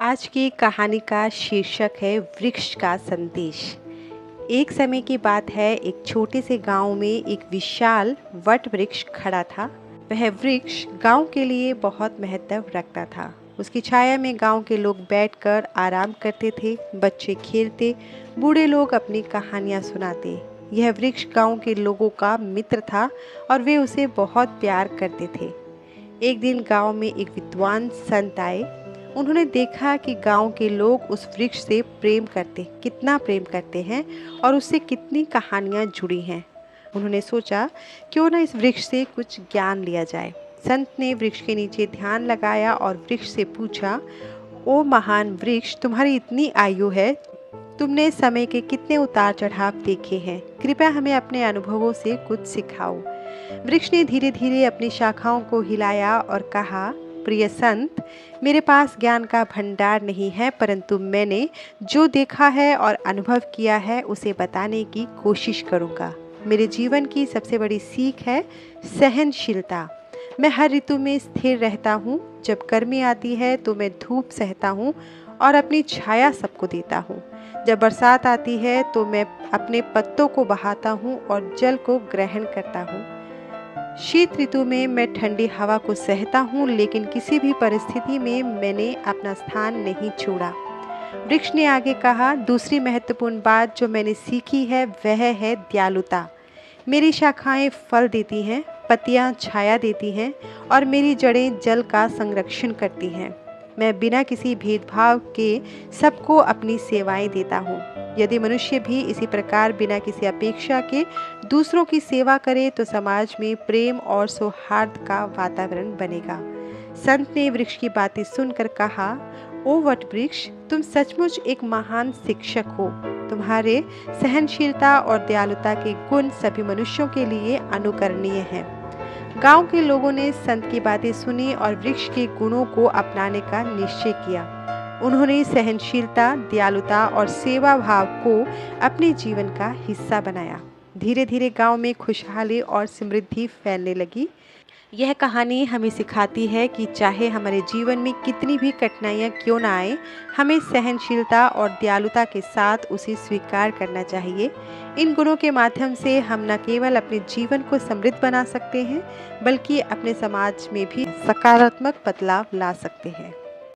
आज की कहानी का शीर्षक है वृक्ष का संदेश। एक समय की बात है, एक छोटे से गांव में एक विशाल वट वृक्ष खड़ा था। वह वृक्ष गांव के लिए बहुत महत्व रखता था। उसकी छाया में गांव के लोग बैठकर आराम करते थे, बच्चे खेलते, बूढ़े लोग अपनी कहानियां सुनाते। यह वृक्ष गांव के लोगों का मित्र था और वे उसे बहुत प्यार करते थे। एक दिन गांव में एक विद्वान संत आए। उन्होंने देखा कि गांव के लोग उस वृक्ष से कितना प्रेम करते हैं और उससे कितनी कहानियां जुड़ी हैं। उन्होंने सोचा, क्यों ना इस वृक्ष से कुछ ज्ञान लिया जाए। संत ने वृक्ष के नीचे ध्यान लगाया और वृक्ष से पूछा, ओ महान वृक्ष, तुम्हारी इतनी आयु है, तुमने समय के कितने उतार चढ़ाव देखे हैं। कृपया हमें अपने अनुभवों से कुछ सिखाओ। वृक्ष ने धीरे धीरे अपनी शाखाओं को हिलाया और कहा, प्रिय संत, मेरे पास ज्ञान का भंडार नहीं है, परंतु मैंने जो देखा है और अनुभव किया है उसे बताने की कोशिश करूंगा। मेरे जीवन की सबसे बड़ी सीख है सहनशीलता। मैं हर ऋतु में स्थिर रहता हूँ। जब गर्मी आती है तो मैं धूप सहता हूँ और अपनी छाया सबको देता हूँ। जब बरसात आती है तो मैं अपने पत्तों को बहाता हूँ और जल को ग्रहण करता हूँ। शीत ऋतु में मैं ठंडी हवा को सहता हूँ, लेकिन किसी भी परिस्थिति में मैंने अपना स्थान नहीं छोड़ा। वृक्ष ने आगे कहा, दूसरी महत्वपूर्ण बात जो मैंने सीखी है वह है दयालुता। मेरी शाखाएं फल देती हैं, पत्तियां छाया देती हैं और मेरी जड़ें जल का संरक्षण करती हैं। मैं बिना किसी भेदभाव के सबको अपनी सेवाएं देता हूँ। यदि मनुष्य भी इसी प्रकार बिना किसी अपेक्षा के दूसरों की सेवा करे तो समाज में प्रेम और सौहार्द का वातावरण बनेगा। संत ने वृक्ष की बातें सुनकर कहा, ओ वट वृक्ष, तुम सचमुच एक महान शिक्षक हो। तुम्हारे सहनशीलता और दयालुता के गुण सभी मनुष्यों के लिए अनुकरणीय हैं। गांव के लोगों ने संत की बातें सुनी और वृक्ष के गुणों को अपनाने का निश्चय किया। उन्होंने सहनशीलता, दयालुता और सेवा भाव को अपने जीवन का हिस्सा बनाया। धीरे धीरे गांव में खुशहाली और समृद्धि फैलने लगी। यह कहानी हमें सिखाती है कि चाहे हमारे जीवन में कितनी भी कठिनाइयाँ क्यों ना आए, हमें सहनशीलता और दयालुता के साथ उसे स्वीकार करना चाहिए। इन गुणों के माध्यम से हम न केवल अपने जीवन को समृद्ध बना सकते हैं, बल्कि अपने समाज में भी सकारात्मक बदलाव ला सकते हैं।